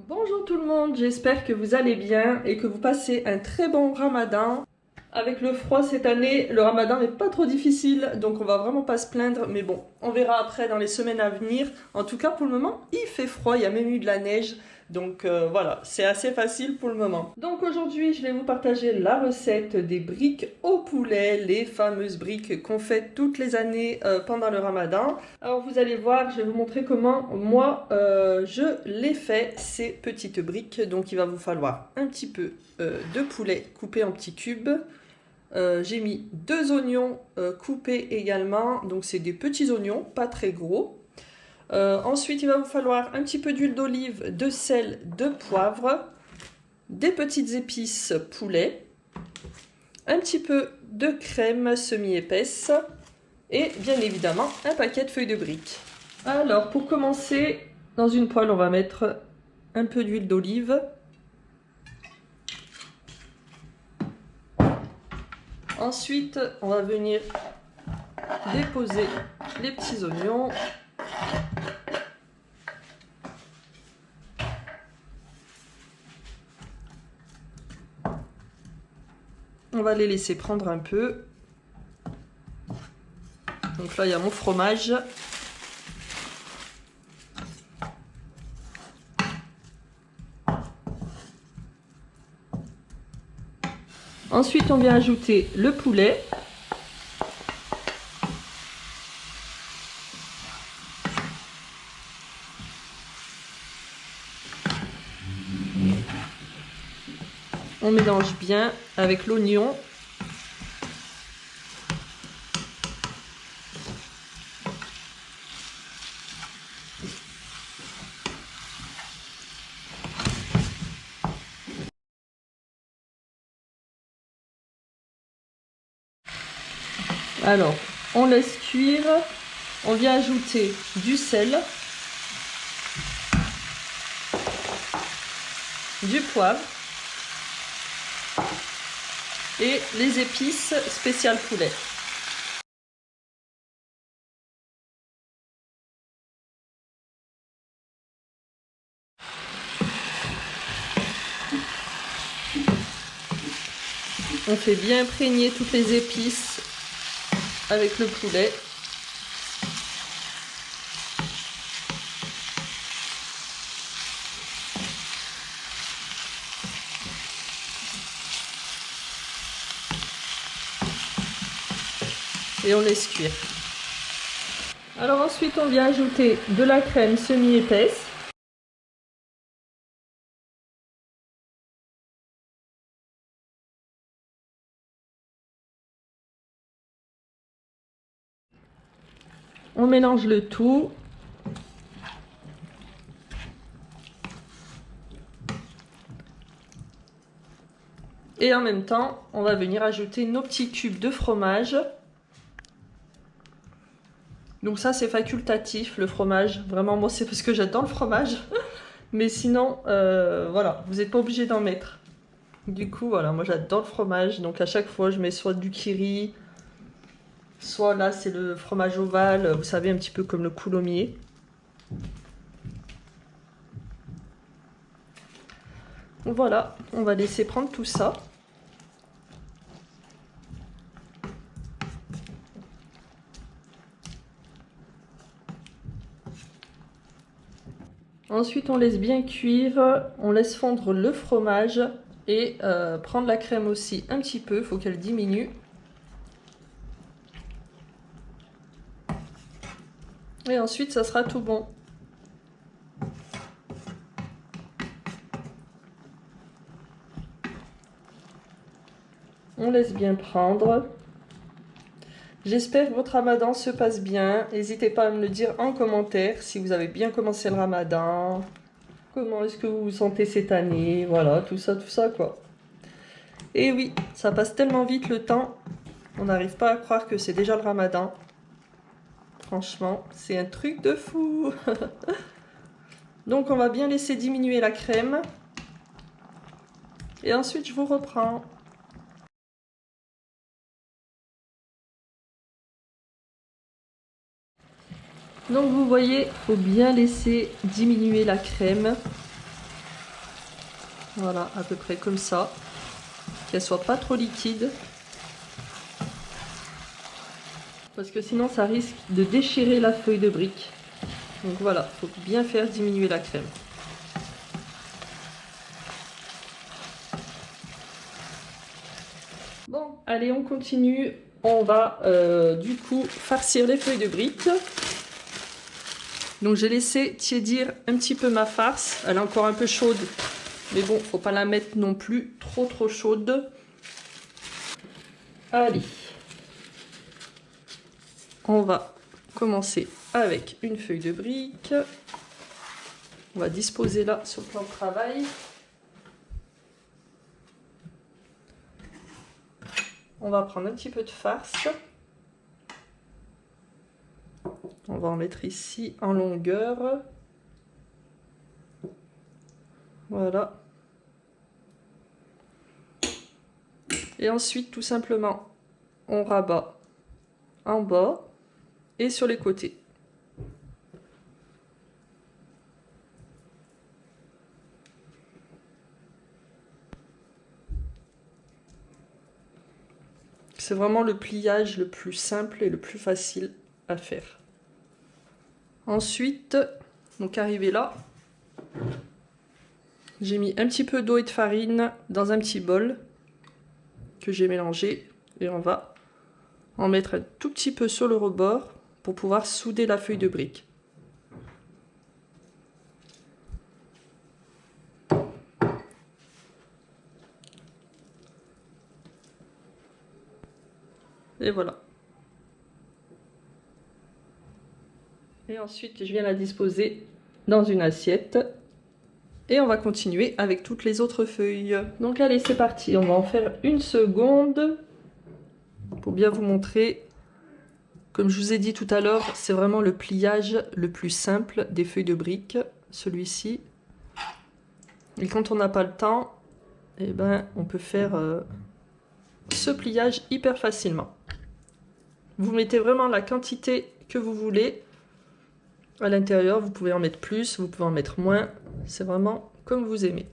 Bonjour tout le monde, j'espère que vous allez bien et que vous passez un très bon ramadan. Avec le froid cette année, le ramadan n'est pas trop difficile, donc on va vraiment pas se plaindre, mais bon, on verra après dans les semaines à venir. En tout cas, pour le moment, il fait froid, il y a même eu de la neige, donc voilà, c'est assez facile pour le moment. Donc aujourd'hui, je vais vous partager la recette des briques au poulet, les fameuses briques qu'on fait toutes les années pendant le ramadan. Alors vous allez voir, je vais vous montrer comment moi je les fais, ces petites briques. Donc il va vous falloir un petit peu de poulet coupé en petits cubes. J'ai mis 2 oignons coupés également, donc c'est des petits oignons, pas très gros. Ensuite, il va vous falloir un petit peu d'huile d'olive, de sel, de poivre, des petites épices poulet, un petit peu de crème semi-épaisse et bien évidemment un paquet de feuilles de briques. Alors pour commencer, dans une poêle, on va mettre un peu d'huile d'olive. Ensuite, on va venir déposer les petits oignons. On va les laisser prendre un peu. Donc là, il y a mon fromage. Ensuite, on vient ajouter le poulet. On mélange bien avec l'oignon. Alors, on laisse cuire. On vient ajouter du sel, du poivre et les épices spéciales poulet. On fait bien imprégner toutes les épices avec le poulet. Et on laisse cuire. Alors ensuite, on vient ajouter de la crème semi-épaisse. On mélange le tout. Et en même temps, on va venir ajouter nos petits cubes de fromage. Donc ça, c'est facultatif, le fromage. Vraiment, moi, c'est parce que j'adore le fromage. Mais sinon, voilà, vous n'êtes pas obligé d'en mettre. Du coup, voilà, moi, j'adore le fromage. Donc à chaque fois, je mets soit du kiri, soit là, c'est le fromage ovale. Vous savez, un petit peu comme le coulommiers. Voilà, on va laisser prendre tout ça. Ensuite, on laisse bien cuire, on laisse fondre le fromage et prendre la crème aussi un petit peu, il faut qu'elle diminue. Et ensuite, ça sera tout bon. On laisse bien prendre. J'espère que votre ramadan se passe bien. N'hésitez pas à me le dire en commentaire si vous avez bien commencé le ramadan. Comment est-ce que vous vous sentez cette année? Voilà, tout ça quoi. Et oui, ça passe tellement vite le temps. On n'arrive pas à croire que c'est déjà le ramadan. Franchement, c'est un truc de fou. Donc on va bien laisser diminuer la crème. Et ensuite, je vous reprends. Donc vous voyez, il faut bien laisser diminuer la crème. Voilà, à peu près comme ça. Qu'elle soit pas trop liquide. Parce que sinon ça risque de déchirer la feuille de brique. Donc voilà, il faut bien faire diminuer la crème. Bon, allez, on continue. On va du coup farcir les feuilles de brique. Donc j'ai laissé tiédir un petit peu ma farce. Elle est encore un peu chaude. Mais bon, faut pas la mettre non plus trop chaude. Allez. On va commencer avec une feuille de brique. On va disposer là sur le plan de travail. On va prendre un petit peu de farce. On va en mettre ici en longueur. Voilà. Et ensuite, tout simplement, on rabat en bas et sur les côtés. C'est vraiment le pliage le plus simple et le plus facile à faire. Ensuite, donc arrivé là, j'ai mis un petit peu d'eau et de farine dans un petit bol que j'ai mélangé et on va en mettre un tout petit peu sur le rebord pour pouvoir souder la feuille de brique. Et voilà. Et ensuite, je viens la disposer dans une assiette. Et on va continuer avec toutes les autres feuilles. Donc allez, c'est parti. On va en faire une seconde pour bien vous montrer. Comme je vous ai dit tout à l'heure, c'est vraiment le pliage le plus simple des feuilles de brique, celui-ci. Et quand on n'a pas le temps, eh ben, on peut faire ce pliage hyper facilement. Vous mettez vraiment la quantité que vous voulez à l'intérieur. Vous pouvez en mettre plus, vous pouvez en mettre moins. C'est vraiment comme vous aimez.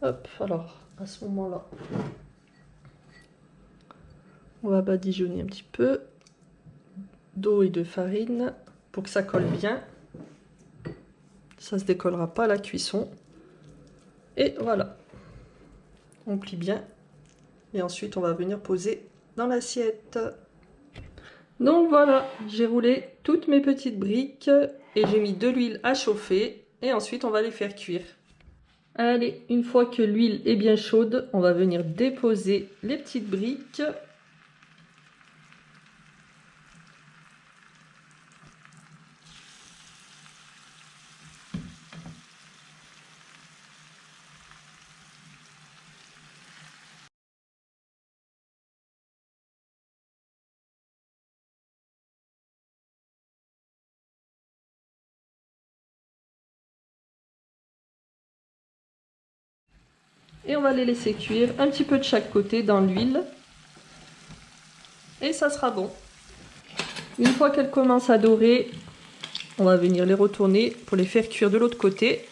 Hop, alors à ce moment-là, on va badigeonner un petit peu d'eau et de farine pour que ça colle bien. Ça se décollera pas à la cuisson. Et voilà, on plie bien. Et ensuite, on va venir poser dans l'assiette. Donc voilà, j'ai roulé toutes mes petites briques et j'ai mis de l'huile à chauffer. Et ensuite, on va les faire cuire. Allez, une fois que l'huile est bien chaude, on va venir déposer les petites briques. Et on va les laisser cuire un petit peu de chaque côté dans l'huile. Et ça sera bon. Une fois qu'elles commencent à dorer, on va venir les retourner pour les faire cuire de l'autre côté.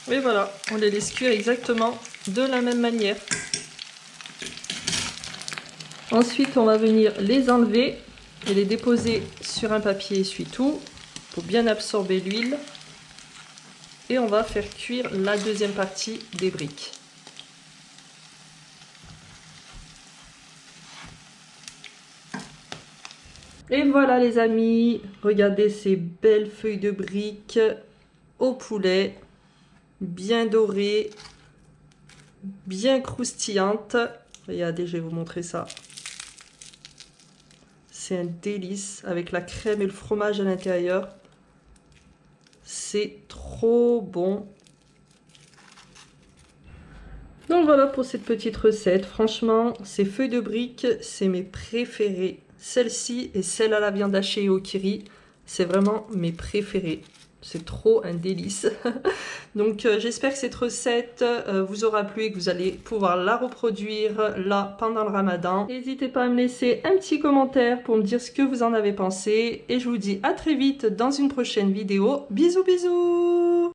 Et voilà, on les laisse cuire exactement de la même manière. Ensuite, on va venir les enlever et les déposer sur un papier essuie-tout pour bien absorber l'huile. Et on va faire cuire la deuxième partie des briques. Et voilà les amis, regardez ces belles feuilles de briques au poulet, bien dorées, bien croustillantes. Regardez, je vais vous montrer ça. c'est un délice avec la crème et le fromage à l'intérieur. C'est trop bon. Donc voilà pour cette petite recette. Franchement, ces feuilles de briques, c'est mes préférées. Celle-ci et celle à la viande hachée et au kiri, c'est vraiment mes préférées. C'est trop un délice. Donc j'espère que cette recette vous aura plu et que vous allez pouvoir la reproduire là pendant le ramadan. N'hésitez pas à me laisser un petit commentaire pour me dire ce que vous en avez pensé. Et je vous dis à très vite dans une prochaine vidéo. Bisous bisous!